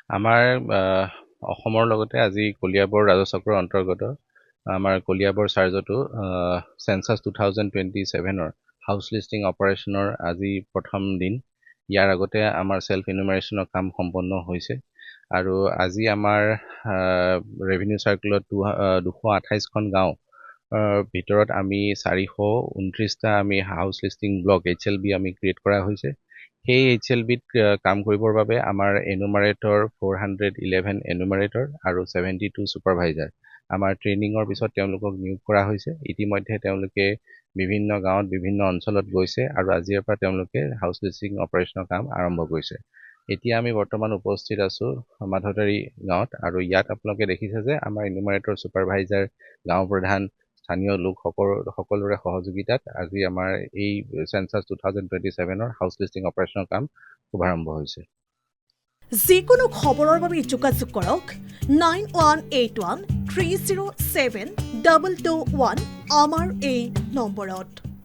আমাৰ অসমৰ লগতে আজি কলিয়াবৰ ৰাজচক্ৰৰ অন্তৰ্গত আমাৰ কলিয়াবৰ চাৰ্জতো চেঞ্চাছ 2027ৰ হাউচ লিষ্টিং অপাৰেশ্যনৰ আজি প্ৰথম দিন। ইয়াৰ আগতে আমাৰ চেল্ফ ইনুমাৰেশ্যনৰ কাম সম্পন্ন হৈছে আৰু আজি আমাৰ ৰেভিনিউ চাৰ্কুলত 228খন গাঁও ভিতৰত আমি 429টা আমি হাউচ লিষ্টিং ব্লক HLB আমি ক্ৰিয়েট কৰা হৈছে। সেই HLBত কাম কৰিবৰ বাবে আমাৰ এনুমাৰেটৰ 411 এনুমাৰেটৰ আৰু 72 ছুপাৰভাইজাৰ আমাৰ ট্ৰেইনিঙৰ পিছত তেওঁলোকক নিয়োগ কৰা হৈছে। ইতিমধ্যে তেওঁলোকে বিভিন্ন গাঁৱত বিভিন্ন অঞ্চলত গৈছে আৰু আজিৰ পৰা তেওঁলোকে হাউচ লিষ্টিং অপাৰেশ্যনৰ কাম আৰম্ভ কৰিছে। এতিয়া আমি বৰ্তমান উপস্থিত আছোঁ মাধৱদাৰী গাঁৱত আৰু ইয়াত আপোনালোকে দেখিছে যে আমাৰ এনুমাৰেটৰ ছুপাৰভাইজাৰ গাঁও প্ৰধান স্থানীয় লোক সকলোৰে সহযোগিতাত আজি আমাৰ এই চেঞ্চাছ 2027ৰ হাউচ লিষ্টিং অপাৰেশ্যনৰ কাম শুভাৰম্ভ হৈছে। যিকোনো খবৰৰ বাবে যোগাযোগ কৰক 9181 307 221 আমাৰ এই নম্বৰত।